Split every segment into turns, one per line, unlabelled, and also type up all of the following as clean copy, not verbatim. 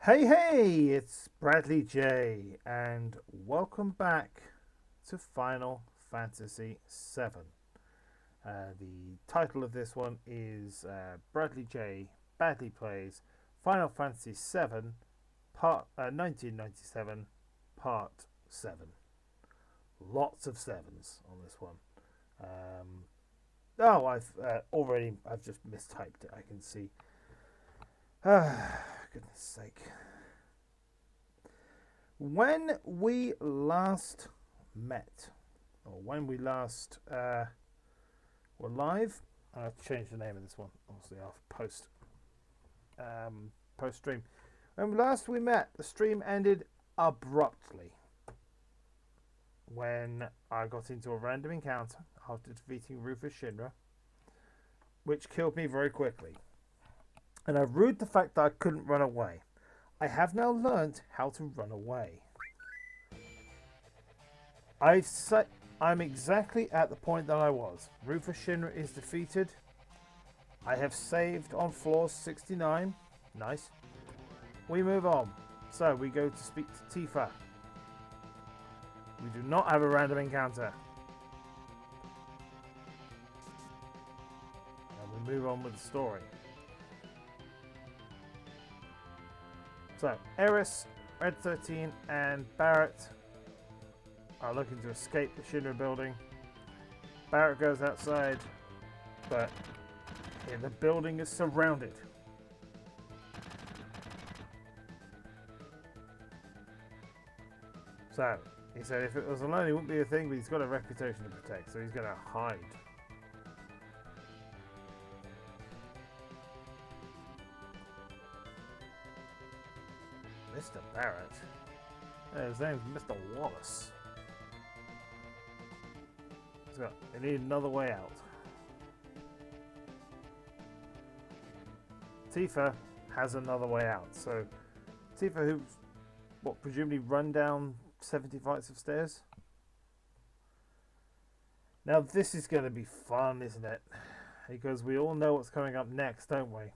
Hey, hey, it's Bradley J, and welcome back to Final Fantasy VII. The title of this one is Bradley J Badly Plays Final Fantasy VII, Part 1997, Part 7. Lots of sevens on this one. Um, I've just mistyped it. I can see. Goodness sake. When we last met, or when we last were live, I have to change the name of this one, obviously, after post stream. When last we met, the stream ended abruptly when I got into a random encounter after defeating Rufus Shinra, which killed me very quickly. And I rued the fact that I couldn't run away. I have now learnt how to run away. I'm exactly at the point that I was. Rufus Shinra is defeated. I have saved on floor 69. Nice. We move on. So we go to speak to Tifa. We do not have a random encounter. And we move on with the story. So, Eris, Red 13, and Barret are looking to escape the Shinra building. Barret goes outside, but the building is surrounded. So, he said if it was alone, it wouldn't be a thing, but he's got a reputation to protect, so he's going to hide. Mr. Barret? His name's Mr. Wallace. They need another way out. Tifa has another way out. So, Tifa, who's, presumably run down 70 flights of stairs? Now, this is going to be fun, isn't it? Because we all know what's coming up next, don't we?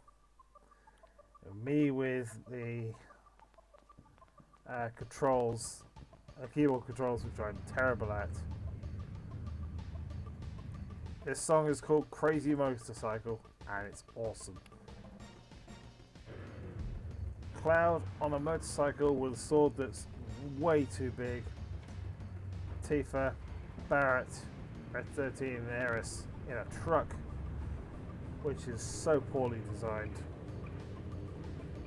Me with the keyboard controls, which I'm terrible at. This song is called Crazy Motorcycle, and it's awesome. Cloud on a motorcycle with a sword that's way too big. Tifa, Barret, Red 13, and Eris in a truck, which is so poorly designed.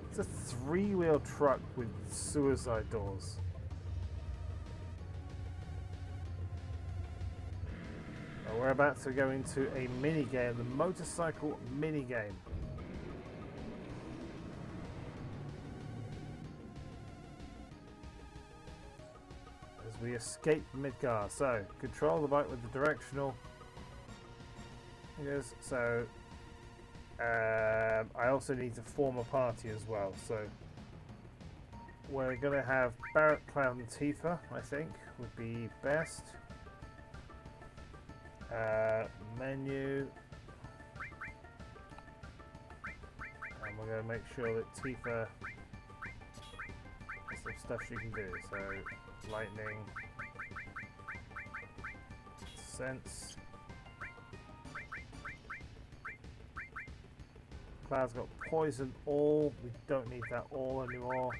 It's a three-wheel truck with suicide doors. We're about to go into a mini-game, the motorcycle mini-game. As we escape Midgar. So, control the bike with the directional. Yes, so, I also need to form a party as well. So, we're going to have Barret, Cloud, and Tifa, I think, would be best. Menu, and we're going to make sure that Tifa has some stuff she can do. So, lightning, sense. Cloud's got poison all. We don't need that all anymore.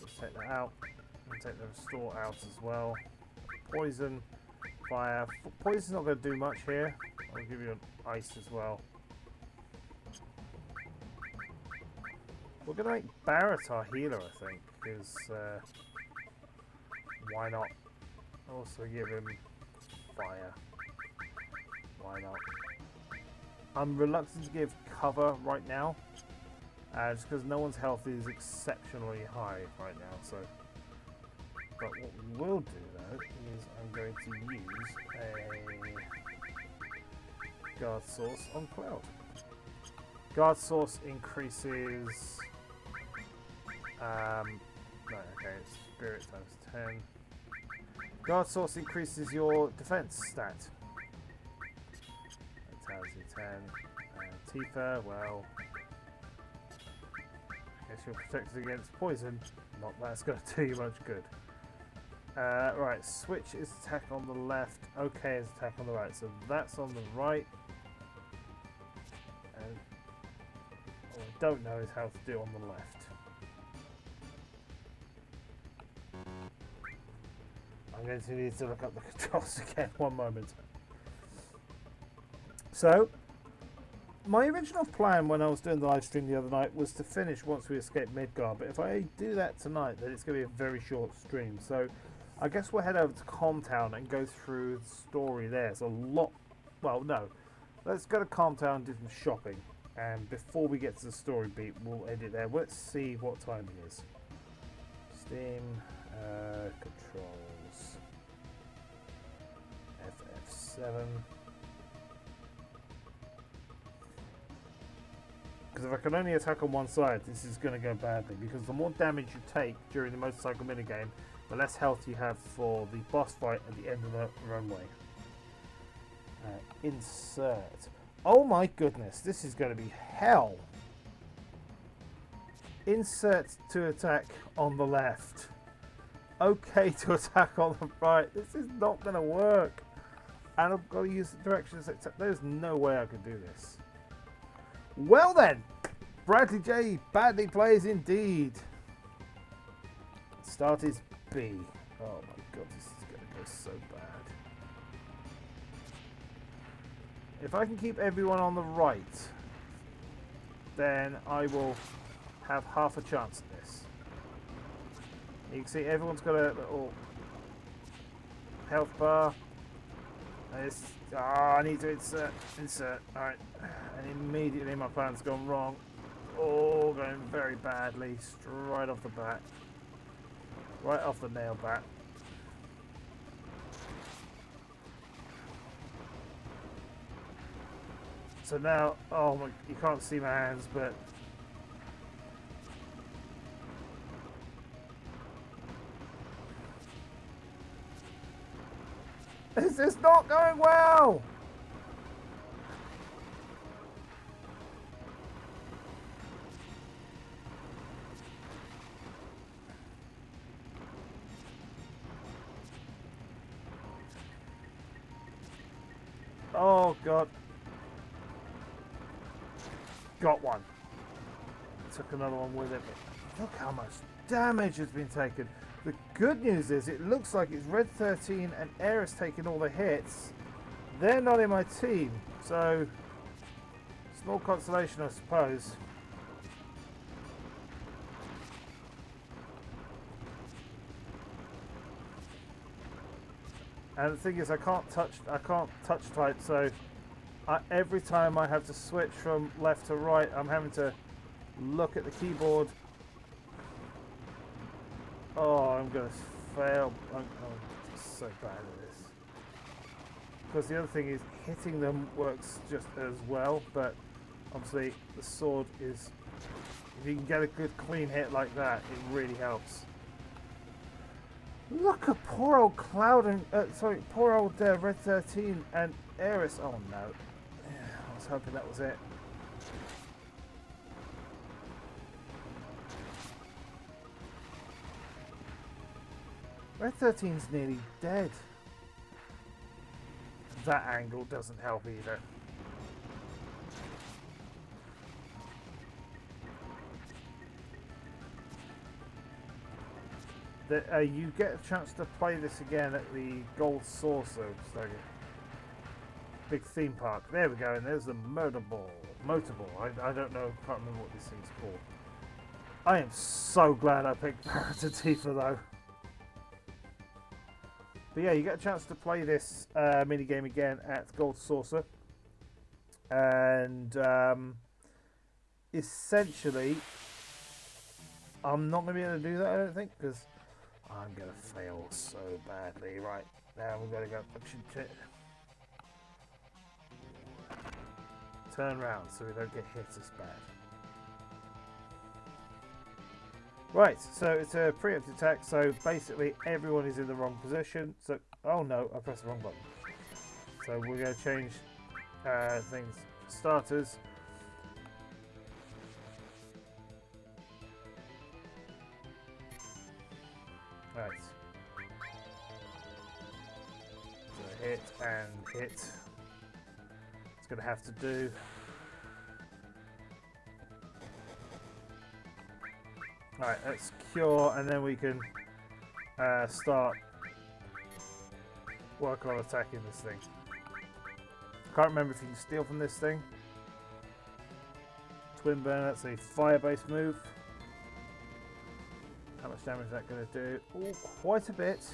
Let's take that out and take the restore out as well. Poison. Fire. Poison's not going to do much here. I'll give you an ice as well. We're going to make Barret our healer, I think, because why not? Also give him fire. Why not? I'm reluctant to give cover right now, just because no one's health is exceptionally high right now. So. But what we will do though is I'm going to use a guard source on Cloud. Guard source increases it's spirit times 10. Guard source increases your defense stat. That tells you 10. Tifa, well, Guess you're protected against poison. Not that's going to do you much good. Right, switch is attack on the left. Okay is attack on the right. So that's on the right. And what I don't know is how to do on the left. I'm going to need to look up the controls again. One moment. So, my original plan when I was doing the live stream the other night was to finish once we escape Midgard, but if I do that tonight, then it's going to be a very short stream. So, I guess we'll head over to Calmtown and go through the story there. It's a lot. Well, no. Let's go to Calmtown and do some shopping. And before we get to the story beat, we'll end it there. Let's see what time it is. Steam controls. FF7. Because if I can only attack on one side, this is going to go badly. Because the more damage you take during the motorcycle minigame, the less health you have for the boss fight at the end of the runway. Insert. Oh my goodness, this is going to be hell. Insert to attack on the left. Okay to attack on the right. This is not going to work. And I've got to use the directions. There's no way I can do this. Well then, Bradley J badly plays indeed. Start is B. Oh my god, this is going to go so bad. If I can keep everyone on the right, then I will have half a chance at this. You can see everyone's got a little health bar. I need to insert. Alright. And immediately my plan's gone wrong. Oh, going very badly. Straight off the bat. Right off the nail bat. So now, oh my, you can't see my hands, but this is not going well. Oh god. Got one. Took another one with it. But look how much damage has been taken. The good news is it looks like it's Red 13 and Aeris taking all the hits. They're not in my team. So, small consolation, I suppose. And the thing is, I can't touch type, so every time I have to switch from left to right, I'm having to look at the keyboard. Oh, I'm gonna fail. I'm so bad at this. Because the other thing is, hitting them works just as well, but obviously the sword is, if you can get a good clean hit like that, it really helps. Look at poor old Cloud and poor old Red 13 and Aeris. Oh no, I was hoping that was it. Red 13's nearly dead. That angle doesn't help either. You get a chance to play this again at the Gold Saucer, so big theme park. There we go, and there's the Motor Ball. I don't know, can't remember what this thing's called. I am so glad I picked Parrot Tifa though. But yeah, you get a chance to play this minigame again at Gold Saucer. And essentially, I'm not going to be able to do that, I don't think, because I'm going to fail so badly. Right, now we've got to go turn around so we don't get hit as bad. Right, so it's a preemptive attack, so basically everyone is in the wrong position. So, oh no, I pressed the wrong button. So we're going to change things. Starters. Right. So hit and hit. It's going to have to do. Alright, let's cure and then we can start working on attacking this thing. Can't remember if you can steal from this thing. Twin burn, that's a fire-based move. How much damage is that going to do? Oh, quite a bit.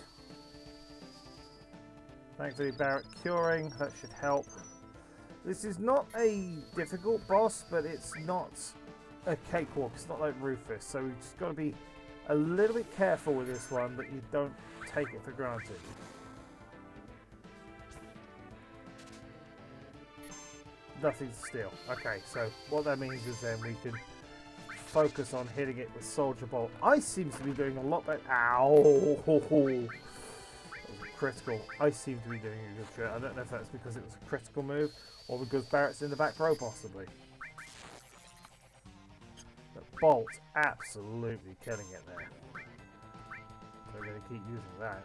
Thankfully, Barret curing, that should help. This is not a difficult boss, but it's not a cakewalk. It's not like Rufus, so we've just got to be a little bit careful with this one that you don't take it for granted. Nothing to steal. Okay, so what that means is then we can focus on hitting it with Soldier Bolt. Ice seems to be doing a lot better. Ow! That was a critical. Ice seems to be doing a good job. I don't know if that's because it was a critical move or because Barret's in the back row, possibly. But Bolt, absolutely killing it there. So we're going to keep using that.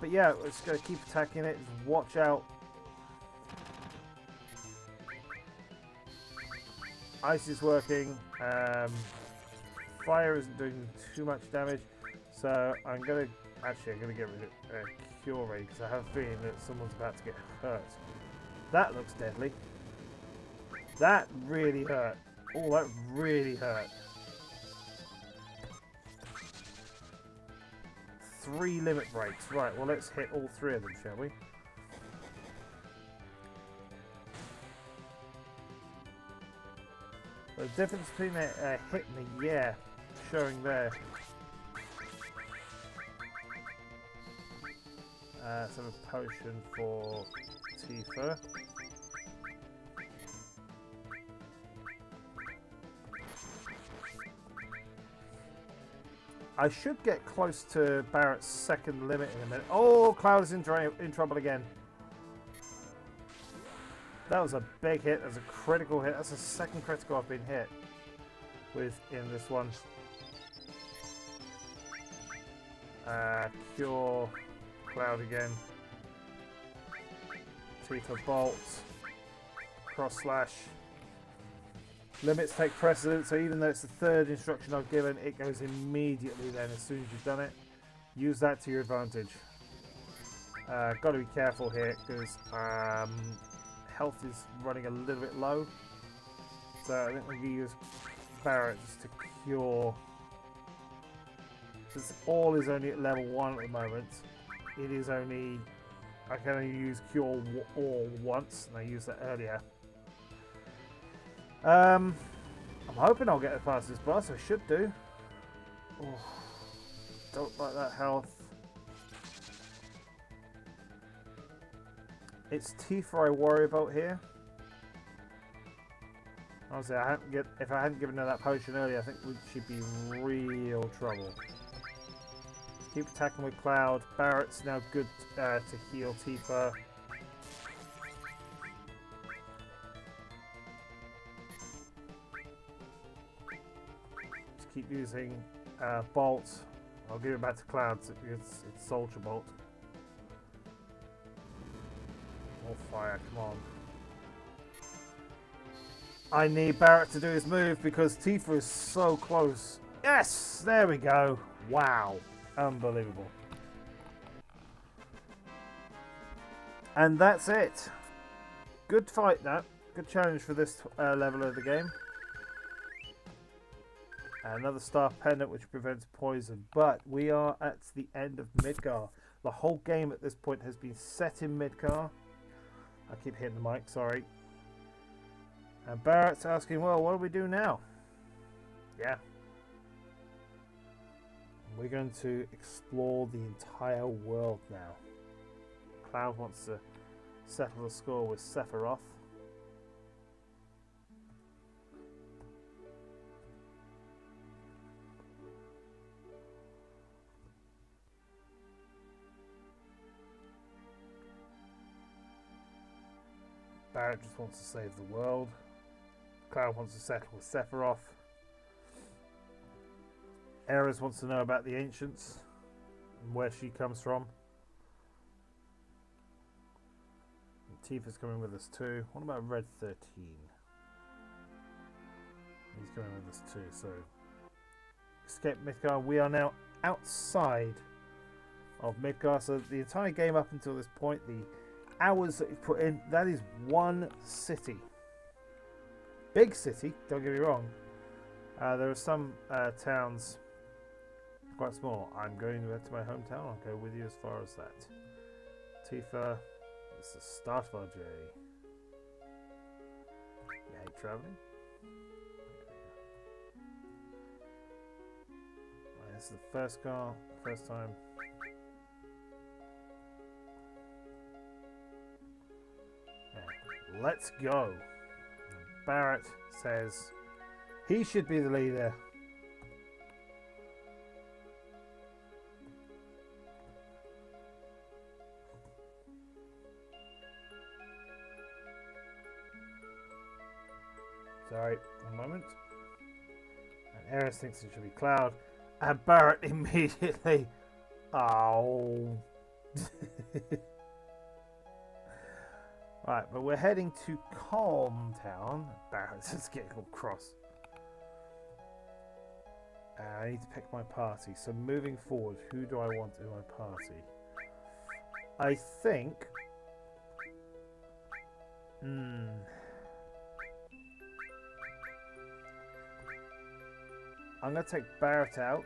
But yeah, we're just going to keep attacking it. Just watch out. Ice is working. Fire isn't doing too much damage. So I'm going to get rid of Cure Ray because I have a feeling that someone's about to get hurt. That looks deadly. That really hurt. Oh, that really hurt. 3 limit breaks. Right, well, let's hit all 3 of them, shall we? The difference between a hit and a yeah showing there. Some potion for Tifa. I should get close to Barret's second limit in a minute. Oh, Cloud is in trouble again. That was a big hit. That's a critical hit. That's the second critical I've been hit with in this one. Cure Cloud again. Tifa Bolt. Cross slash. Limits take precedence, so even though it's the 3rd instruction I've given, it goes immediately then as soon as you've done it. Use that to your advantage. Got to be careful here because health is running a little bit low. So I think we're going to use Barret just to cure. Since all is only at level 1 at the moment, it is only... I can only use cure all once, and I used that earlier. I'm hoping I'll get past this boss. I should do. Oh, don't like that health. It's Tifa I worry about here. Honestly, if I hadn't given her that potion earlier, I think she'd be in real trouble. Keep attacking with Cloud. Barret's now good to heal Tifa. Keep using Bolt. I'll give it back to Cloud because it's Soldier Bolt. More fire, come on. I need Barret to do his move because Tifa is so close. Yes! There we go. Wow. Unbelievable. And that's it. Good fight, that. Good challenge for this level of the game. Another staff pendant which prevents poison, but we are at the end of Midgar. The whole game at this point has been set in Midgar. I keep hitting the mic, sorry. And Barret's asking, well, what do we do now? Yeah. We're going to explore the entire world now. Cloud wants to settle the score with Sephiroth. Barret just wants to save the world. Cloud wants to settle with Sephiroth. Eris wants to know about the ancients and where she comes from. Tifa's coming with us too. What about Red 13? He's coming with us too. So, escape Midgar. We are now outside of Midgar. So the entire game up until this point, the hours that you've put in, that is one city. Big city, don't get me wrong. There are some towns quite small. I'm going to my hometown. I'll go with you as far as that. Tifa, it's the start of our journey. You hate travelling? Right, this is the first car, first time. Yeah, let's go. Barrett says he should be the leader. Sorry, one moment. And Eris thinks it should be Cloud. And Barrett immediately. Oh. Right, but we're heading to Calm Town. Barrett's just getting all cross. I need to pick my party. So moving forward, who do I want in my party? I think... I'm going to take Barrett out.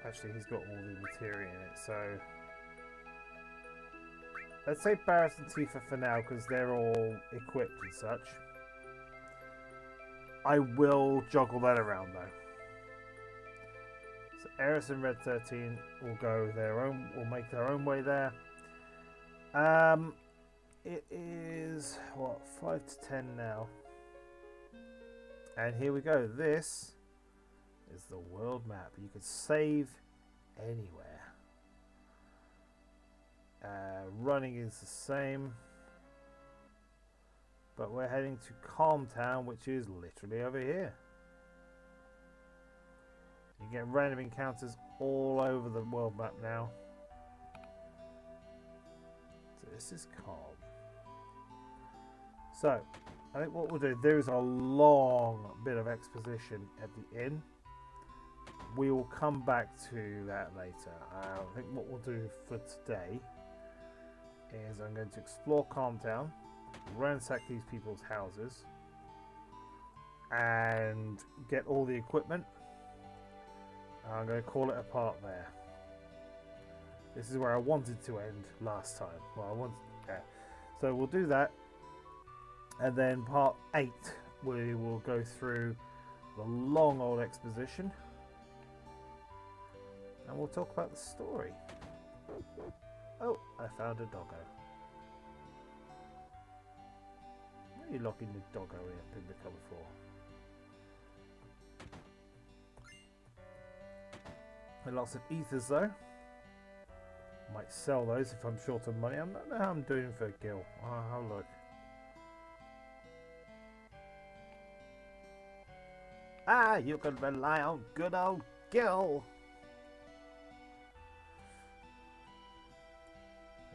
Actually, he's got all the materia in it, so... Let's say Barrett and Tifa for now, because they're all equipped and such. I will juggle that around, though. So Eris and Red 13 will go their own, will make their own way there. It is, what, 5 to 10 now. And here we go. This is the world map. You can save anywhere. Running is the same. But we're heading to Calm Town, which is literally over here. You get random encounters all over the world map now. So this is Calm. So, I think what we'll do, there is a long bit of exposition at the inn. We will come back to that later. I think what we'll do for today is I'm going to explore Calm Town, ransack these people's houses, and get all the equipment. I'm going to call it a part there. This is where I wanted to end last time. Well, I wanted, yeah. So we'll do that, and then part 8 we will go through the long old exposition, and we'll talk about the story. Oh, I found a doggo. Where are you locking the doggo in the cupboard for? Lots of ethers though. Might sell those if I'm short of money. I don't know how I'm doing for Gil. I'll have a look. Ah, you can rely on good old Gil.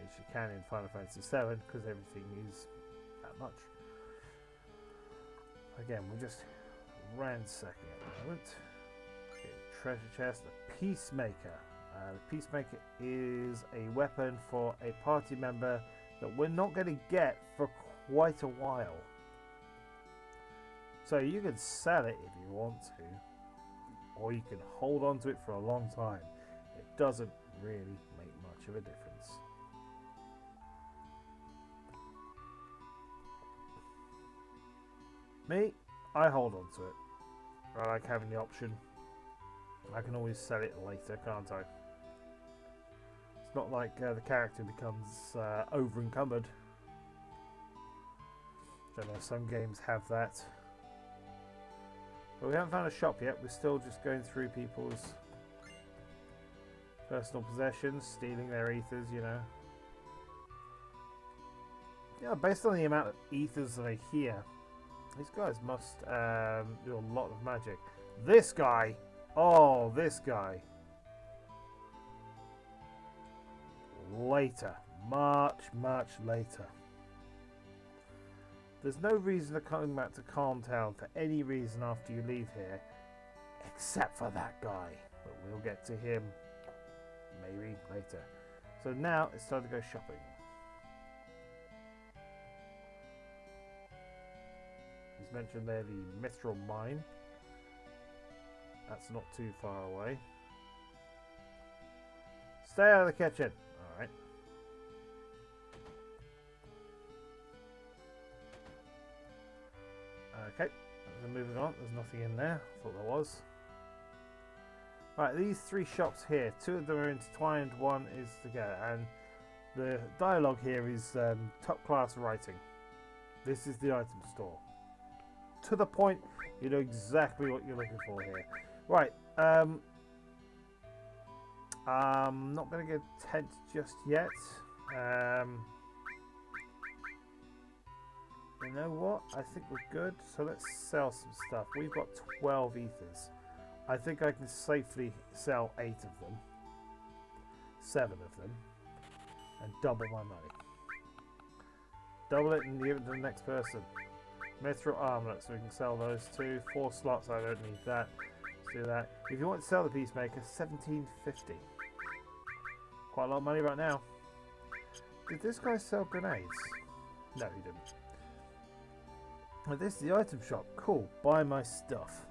As you can in Final Fantasy VII, because everything is that much. Again, we're just ransacking at the moment. Okay, treasure chest, the Peacemaker. The Peacemaker is a weapon for a party member that we're not going to get for quite a while. So you can sell it if you want to, or you can hold on to it for a long time. It doesn't really make much of a difference. Me, I hold on to it. I like having the option. I can always sell it later, can't I? It's not like the character becomes over encumbered. I know some games have that. But we haven't found a shop yet. We're still just going through people's personal possessions, stealing their ethers, you know. Yeah, based on the amount of ethers that I hear, these guys must do a lot of magic. This guy Oh, this guy. Later. Much, much later. There's no reason to come back to Calm Town for any reason after you leave here, except for that guy. But we'll get to him maybe later. So now it's time to go shopping. He's mentioned there the Mithril Mine. That's not too far away. Stay out of the kitchen. Alright. Okay, moving on. There's nothing in there. I thought there was. Right, these three shops here, two of them are intertwined, one is together, and the dialogue here is top class writing. This is the item store. To the point, you know exactly what you're looking for here. Right, I'm not going to get a tent just yet. You know what? I think we're good. So let's sell some stuff. We've got 12 ethers. I think I can safely sell 8 of them. 7 of them. And double my money. Double it and give it to the next person. Mithril armlet, so we can sell those 2. 4 slots, I don't need that. Let's do that. If you want to sell the Peacemaker, 1750. Quite a lot of money right now. Did this guy sell grenades? No, he didn't. Oh, this is the item shop. Cool. Buy my stuff.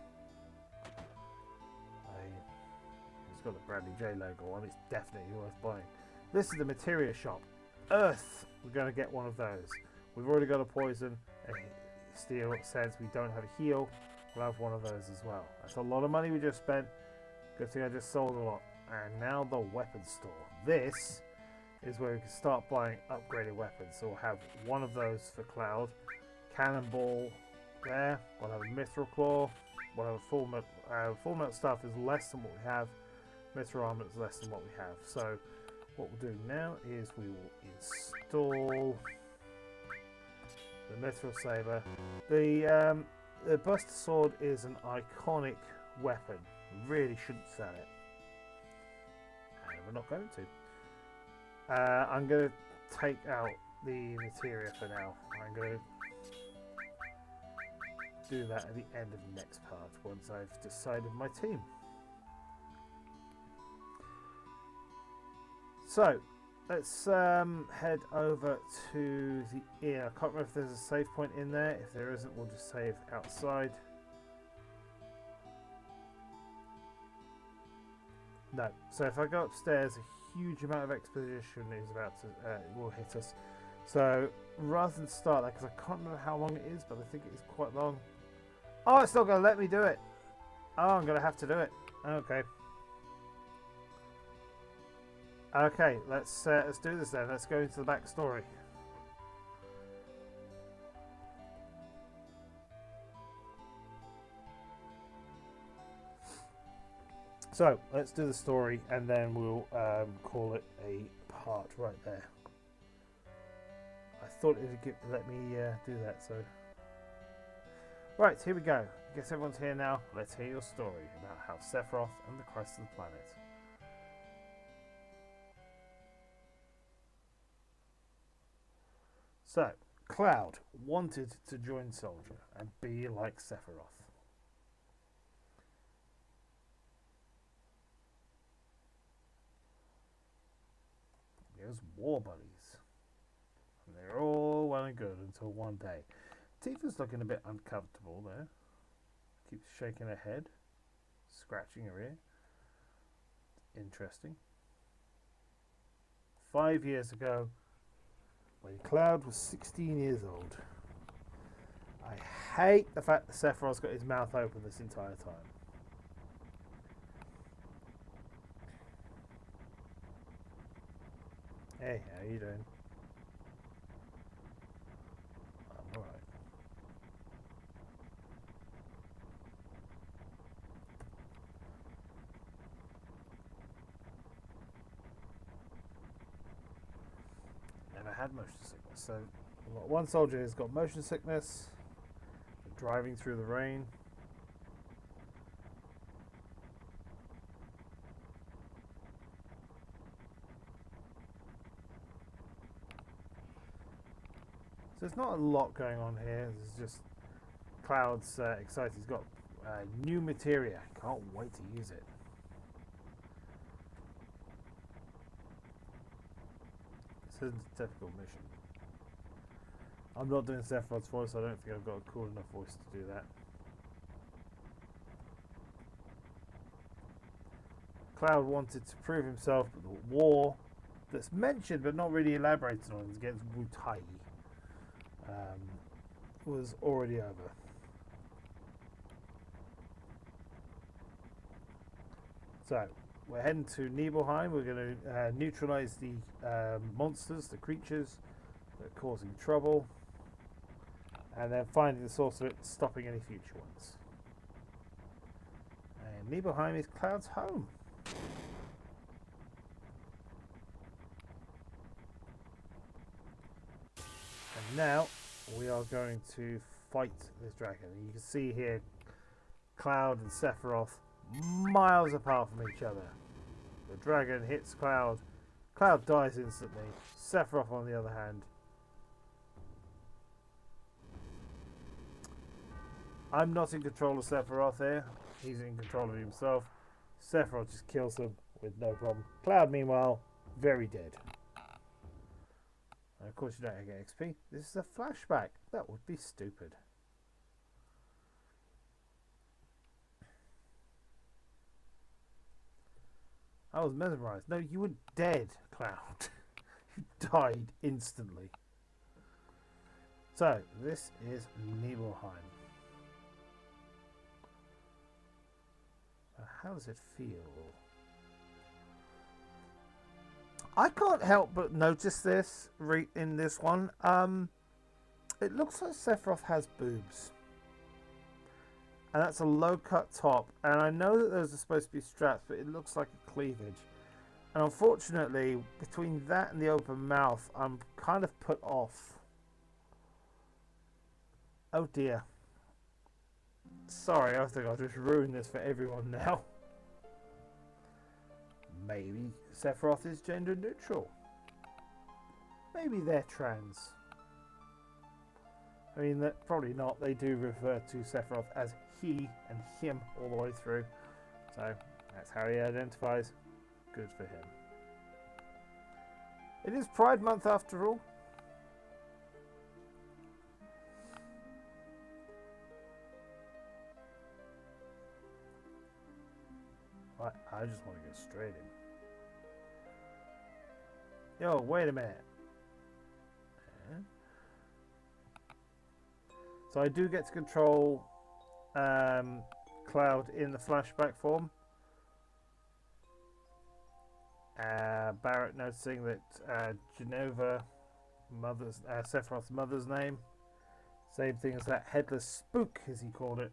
It's got the Bradley J logo on. It's definitely worth buying. This is the materia shop. Earth. We're going to get one of those. We've already got a poison, a steel. Since we don't have a heal, we'll have one of those as well. That's a lot of money we just spent. Good thing I just sold a lot. And now the weapon store. This is where we can start buying upgraded weapons. So we'll have one of those for Cloud. Cannonball there. We'll have a Mithril Claw. We'll have a full metal stuff is less than what we have. Mithril armor is less than what we have. So what we'll do now is we will install the Mithril Saber. The Buster Sword is an iconic weapon. We really shouldn't sell it. And we're not going to. I'm going to take out the materia for now. I'm going to do that at the end of the next part once I've decided my team. So let's head over to the inn. I can't remember if there's a save point in there. If there isn't, we'll just save outside. No. So if I go upstairs, a huge amount of exposition is about to will hit us. So rather than start that, because I can't remember how long it is, but I think it is quite long. Oh, it's not going to let me do it. Oh, I'm going to have to do it. Okay. Okay, let's do this then. Let's go into the backstory. So let's do the story, and then we'll call it a part right there. I thought it would let me do that, so. Right, here we go. I guess everyone's here now. Let's hear your story about how Sephiroth and the Christ of the Planet. So, Cloud wanted to join Soldier and be like Sephiroth. There's war buddies. And they're all well and good until one day. Tifa's looking a bit uncomfortable there. Keeps shaking her head, scratching her ear. Interesting. 5 years ago, when Cloud was 16 years old. I hate the fact that Sephiroth's got his mouth open this entire time. Hey, how you doing? I'm alright. Never had motion sickness. So one soldier has got motion sickness, driving through the rain. So there's not a lot going on here. There's just Cloud's excited. He's got new materia. Can't wait to use it. This isn't a typical mission. I'm not doing Sephiroth's voice. I don't think I've got a cool enough voice to do that. Cloud wanted to prove himself, but the war that's mentioned but not really elaborated on against Wutai was already over. So we're heading to Nibelheim. We're going to neutralize the monsters, the creatures that are causing trouble, and then finding the source of it, stopping any future ones. And Nibelheim is Cloud's home. And now we are going to fight this dragon. And you can see here Cloud and Sephiroth miles apart from each other. The dragon hits Cloud. Cloud dies instantly. Sephiroth, on the other hand, I'm not in control of Sephiroth here. He's in control of himself. Sephiroth just kills him with no problem. Cloud, meanwhile, very dead. And of course you don't get XP. This is a flashback. That would be stupid. I was mesmerized. No, you were dead, Cloud. You died instantly. So, this is Nibelheim. How does it feel? I can't help but notice this in this one. It looks like Sephiroth has boobs. And that's a low-cut top. And I know that those are supposed to be straps, but it looks like a cleavage. And unfortunately, between that and the open mouth, I'm kind of put off. Oh dear. Sorry, I think I'll just ruin this for everyone now. Maybe Sephiroth is gender neutral. Maybe they're trans. I mean, probably not. They do refer to Sephiroth as he and him all the way through. So, that's how he identifies. Good for him. It is Pride Month after all. I just want to go straight in. Yo, wait a minute. So I do get to control Cloud in the flashback form. Barrett noticing that Genova, Sephiroth's mother's name, same thing as that headless spook, as he called it.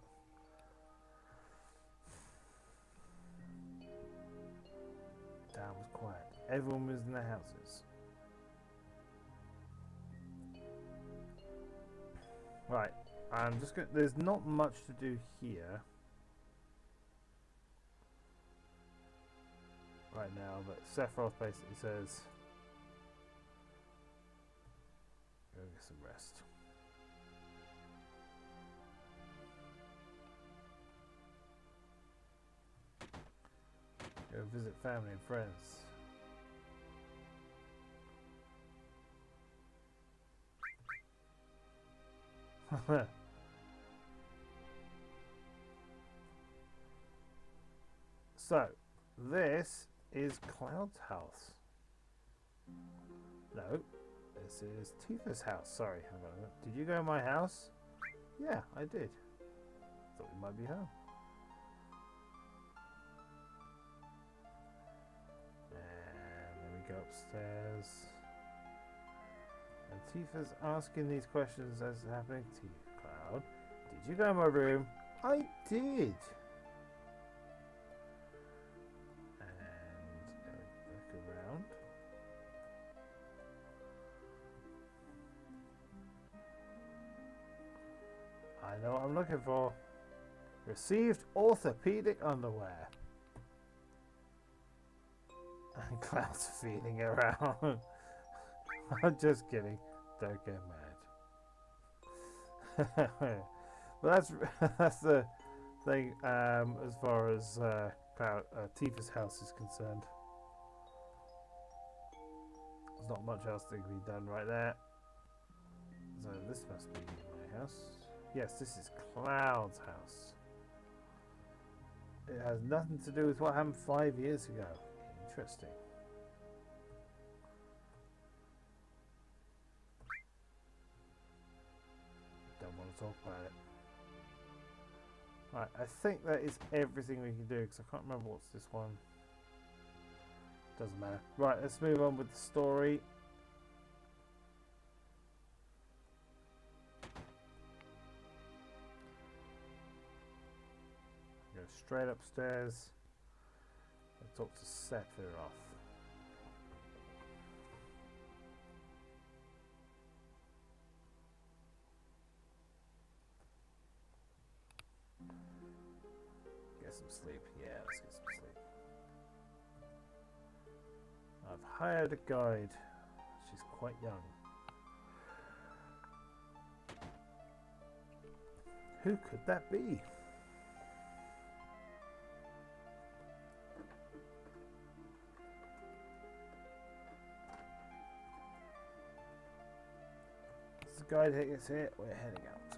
Town was quiet. Everyone was in their houses. Right, I'm just going. There's not much to do here right now, but Sephiroth basically says, "Go get some rest." Go visit family and friends. So, this is Cloud's house. No, this is Tifa's house. Sorry, hang on a minute. Did you go to my house? Yeah, I did. Thought we might be home. And then we go upstairs. And Tifa's asking these questions as happening to you, Cloud. Did you go in my room? I did. And look around. I know what I'm looking for. Received orthopedic underwear. And Cloud's feeling around. I'm just kidding. Don't get mad. But that's that's the thing as far as Tifa's house is concerned. There's not much else that can be done right there. So this must be my house. Yes, this is Cloud's house. It has nothing to do with what happened 5 years ago. Interesting. Don't want to talk about it. Right, I think that is everything we can do because I can't remember what's this one. Doesn't matter. Right, let's move on with the story. Go straight upstairs and talk to Sephiroth. Get some sleep. Yeah, let's get some sleep. I've hired a guide. She's quite young. Who could that be? As the guide gets here, we're heading out.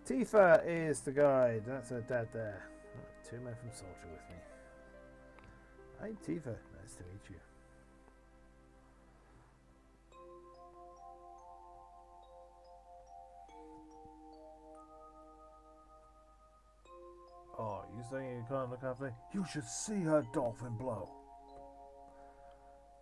Tifa is the guide. That's her dad there. Oh, 2 men from Soldier with me. Hi, Tifa. Nice to meet you. Oh, you saying you can't look after? You should see her dolphin blow.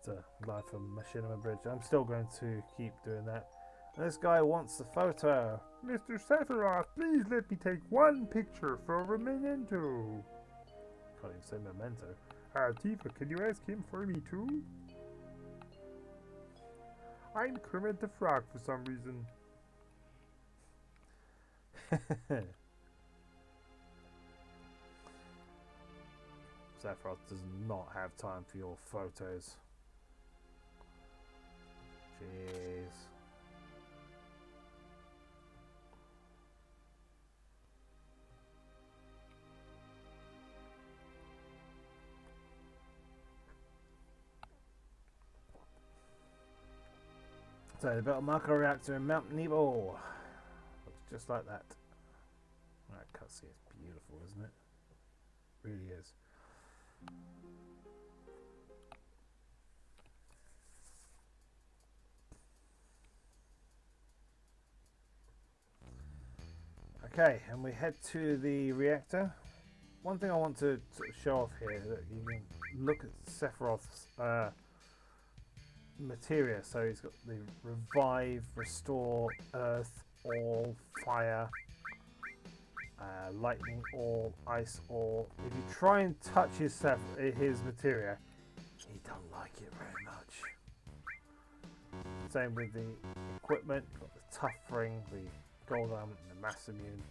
It's a live from Machinima Bridge. I'm still going to keep doing that. And this guy wants the photo.
Mr. Sephiroth, please let me take one picture for a memento.
Can't even say memento.
Tifa, can you ask him for me too? I'm Kermit the Frog for some reason.
Sephiroth does not have time for your photos. Jeez. So they built a Mako reactor in Mount Nebo. Looks just like that. That cutscene is beautiful, isn't it? Really is. Okay, and we head to the reactor. One thing I want to sort of show off here, that you can look at Sephiroth's materia. So he's got the revive, restore, earth, all, fire, lightning, all, ice, all. If you try and touch his materia, he don't like it very much. Same with the equipment. You've got the tough ring, the gold arm, and the mass immune.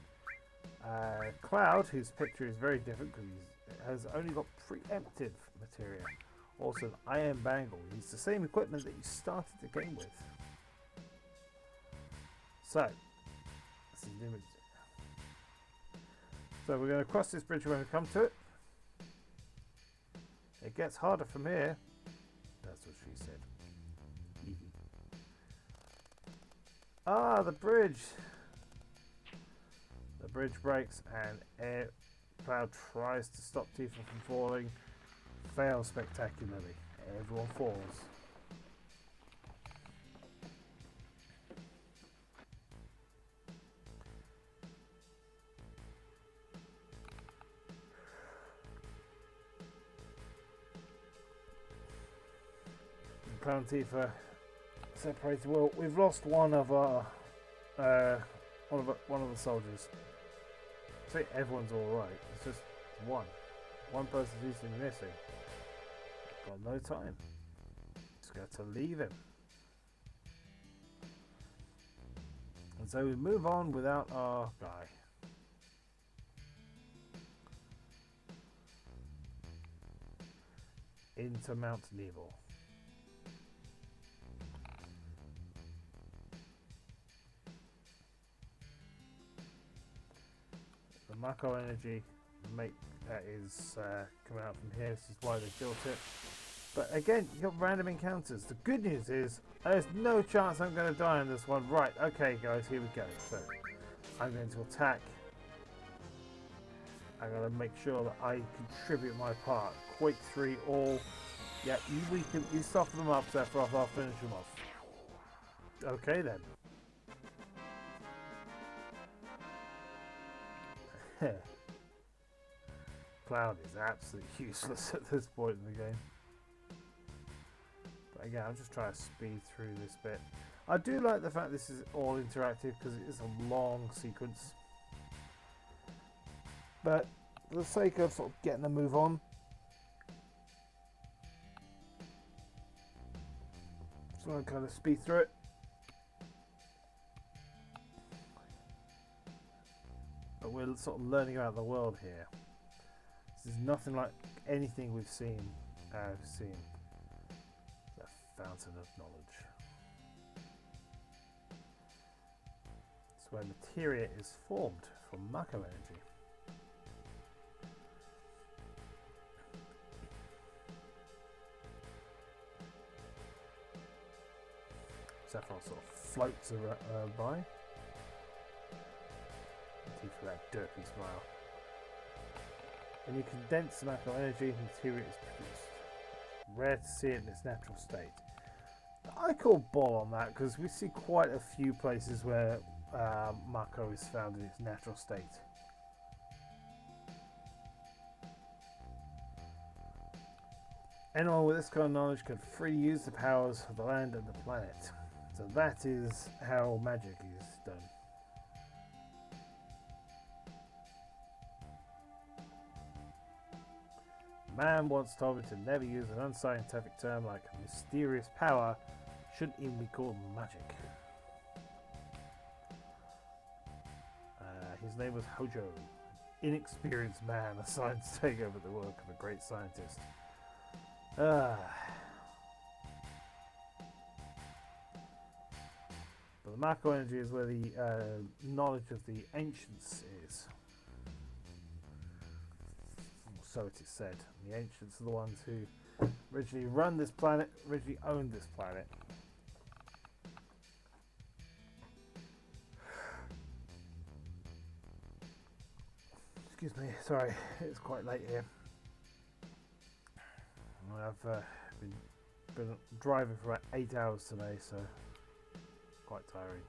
Cloud, whose picture is very different because he has only got preemptive materia. Also, an iron bangle. He's the same equipment that you started the game with. So, we're going to cross this bridge when we come to it. It gets harder from here. That's what she said. Ah, the bridge. The bridge breaks and Cloud tries to stop Tifa from falling. Fails spectacularly. Everyone falls. Cloud and Tifa separated. Well, we've lost one of our one of the soldiers. I think everyone's all right. It's just one. One person seems to be missing. Got no time. Just got to leave him. And so we move on without our guy. Into Mount Nebo. Mako energy is coming out from here. This is why they built it. But again, you got random encounters. The good news is there's no chance I'm going to die on this one. Right, okay, guys, here we go. So I'm going to attack. I'm going to make sure that I contribute my part. Quake 3 all. Yeah, you soften them up, Sephiroth. I'll finish them off. Okay then. Cloud is absolutely useless at this point in the game. But again, I'm just trying to speed through this bit. I do like the fact this is all interactive because it is a long sequence. But for the sake of sort of getting a move on, just want to kind of speed through it. But we're sort of learning about the world here. This is nothing like anything we've seen. The fountain of knowledge. It's where materia is formed from Mako energy. Sephiroth sort of floats by. Thank you for that derpy smile. When you condense the Mako energy, materia is produced. Rare to see it in its natural state. I call ball on that because we see quite a few places where Mako is found in its natural state. Anyone with this kind of knowledge can freely use the powers of the land and the planet. So that is how magic is done. Man once told me to never use an unscientific term like mysterious power, shouldn't even be called magic. His name was Hojo, inexperienced man assigned to take over the work of a great scientist. But the Mako energy is where the knowledge of the ancients is. So it is said. The ancients are the ones who originally run this planet, originally owned this planet. Excuse me, sorry, it's quite late here. I've been driving for about 8 hours today, so quite tiring.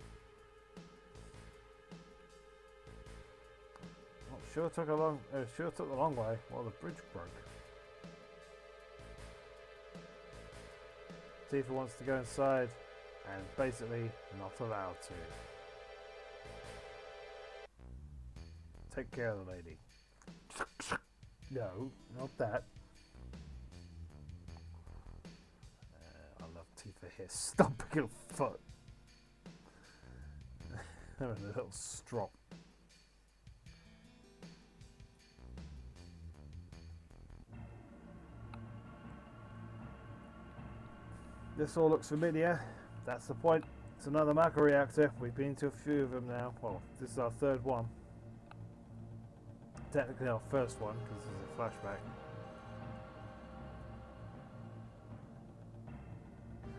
Sure took the long way. Well, the bridge broke. Tifa wants to go inside, and basically not allowed to. Take care of the lady. No, not that. I love Tifa here stomping her foot. Having a little strop. This all looks familiar. That's the point. It's another Mako reactor. We've been to a few of them now. Well, this is our third one. Technically our first one, because this is a flashback.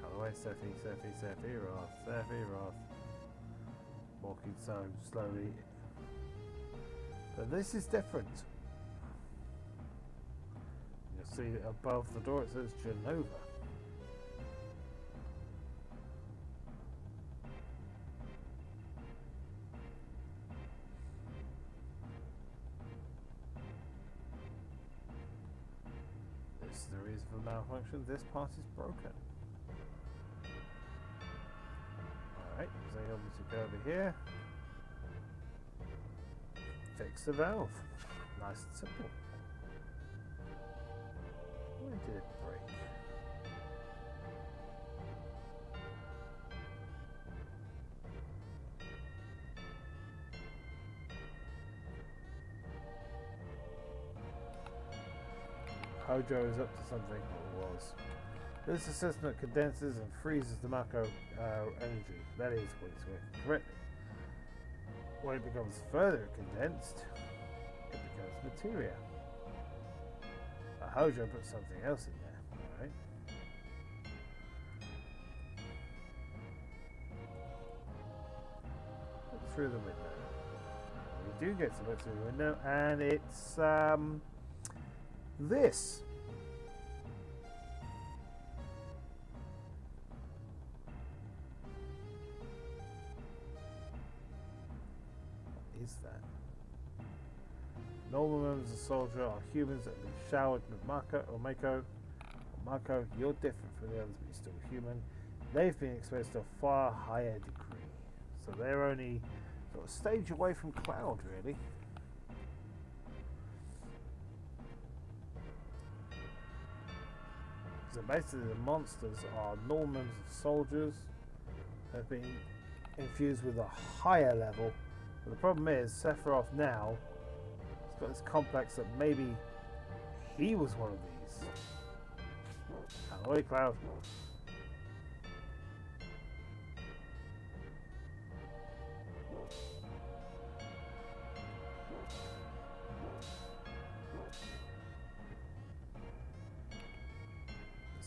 Out of the way, Sephiroth. Walking so slowly. But this is different. You'll see above the door it says Genova. This is the reason for the malfunction. This part is broken. Alright, so you want me to go over here. Fix the valve. Nice and simple. Where did it break? Hojo is up to something, or was. This is a system that condenses and freezes the Mako energy. That is what it's working correctly. When it becomes further condensed, goes materia. Hojo put something else in there. Alright. Look through the window. We do get to look through the window, and it's this. What is that? Normal members of the soldier are humans that have been showered with Mako. Mako, you're different from the others, but you're still human. They've been exposed to a far higher degree, so they're only sort of a stage away from Cloud, really. So basically, the monsters are normal members of soldiers that have been infused with a higher level. But the problem is, Sephiroth now has got this complex that maybe he was one of these. Ahoy, Cloud.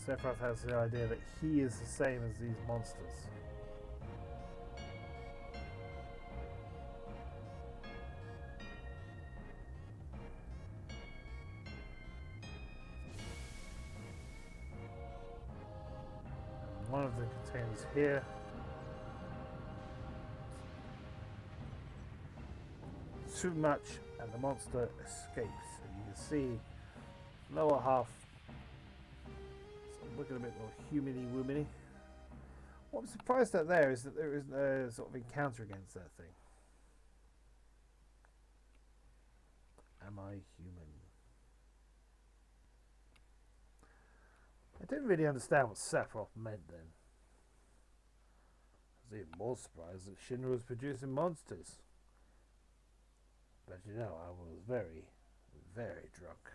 Sephiroth has the idea that he is the same as these monsters. And one of the containers here too much, and the monster escapes. And you can see lower half looking a bit more humany woomany. What I'm surprised at there is that there isn't a sort of encounter against that thing. Am I human? I didn't really understand what Sephiroth meant then. I was even more surprised that Shinra was producing monsters. But you know, I was very, very drunk.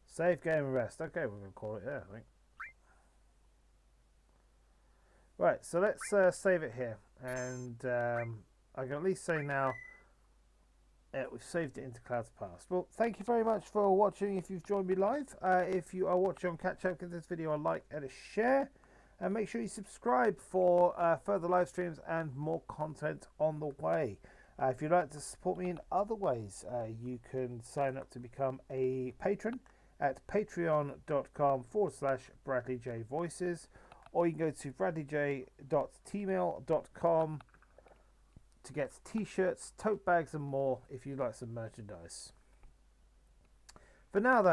Save game and rest. Okay, we're going to call it there, I think. Right, so let's save it here. And I can at least say now we've saved it into Cloud's Past. Well, thank you very much for watching if you've joined me live. If you are watching on catch up, give this video a like and a share. And make sure you subscribe for further live streams and more content on the way. If you'd like to support me in other ways, you can sign up to become a patron at patreon.com/BradleyJVoices, or you can go to bradleyj.tmail.com to get t-shirts, tote bags and more if you like some merchandise. For now though,